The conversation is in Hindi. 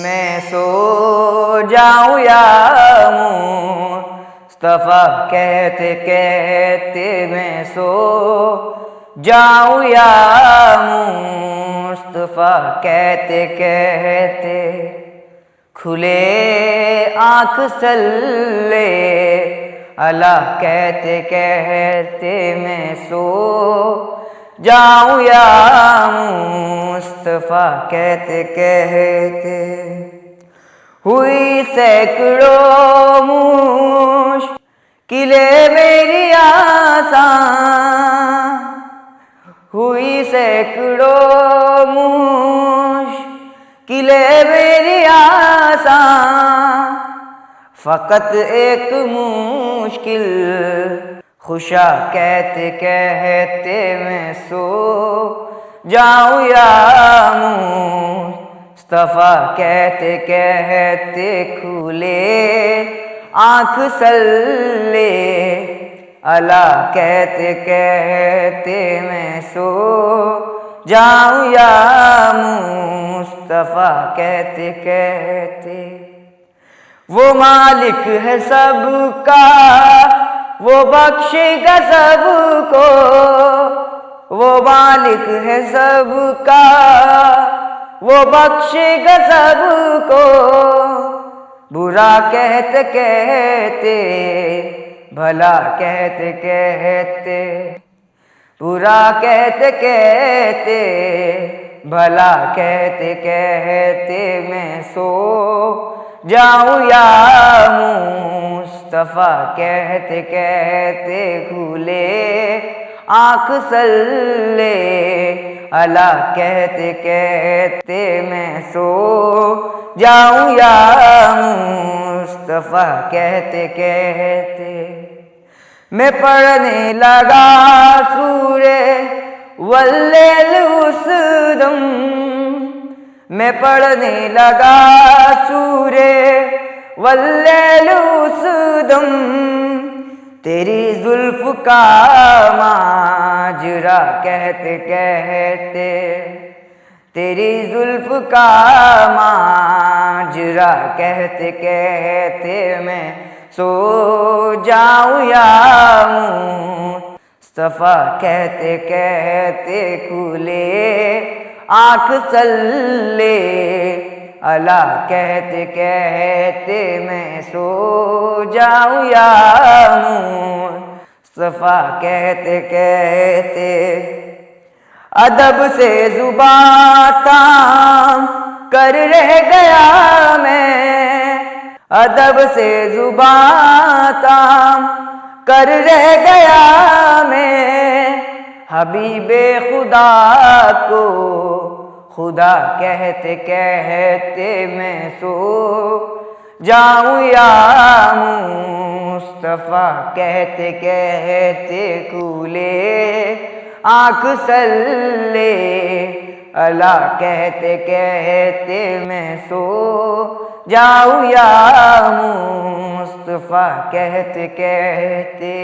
मैं सो जाऊं या मुस्तफा कहते कहते मैं सो जाऊं या मुस्तफा कहते कहते खुले आँख सल्ले अल्लाह कहते कहते मैं सो जाऊं या मुस्तफा कहते कहते हुई सैकड़ों मुश्किले मेरी आसान, हुई सैकड़ों मुश्किले मेरी आसान, फ़कत एक मुश्किल खुशा कहते कहते मैं सो जाऊं या मुस्तफा कहते कहते खुले आँख सल्ले अल्लाह कहते कहते मैं सो जाऊं या मुस्तफा कहते कहते वो मालिक है सबका वो बख्शेगा सबको, वो मालिक है सबका वो बख्शेगा सबको, बुरा कहते कहते भला कहते कहते, बुरा कहते कहते भला कहते कहते मैं सो जाऊं या मुस्तफा कहते कहते खुले आँख सल्ले अल्लाह कहते कहते मैं सो जाऊं या मुस्तफा कहते कहते मैं पढ़ने लगा सूरे वल्लैल उस दम, मैं पढ़ने लगा सूरे वल्लैल उस दम, तेरी जुल्फ का माजरा कहते कहते, तेरी जुल्फ का माजरा कहते कहते मैं सो जाऊं या मुस्तफा कहते कहते खुले आँख सल्ले अल्लाह कहते कहते मैं सो जाऊं या मुस्तफा कहते कहते अदब से जुबां ताम कर रह गया मैं, अदब से जुबां ताम कर रह गया मैं, हबीबे खुदा को खुदा कहते कहते मैं सो जाऊं या मुस्तफा कहते कहते खुले आँख सल्ले अल्लाह कहते कहते मैं सो जाऊं या मुस्तफा कहते कहते।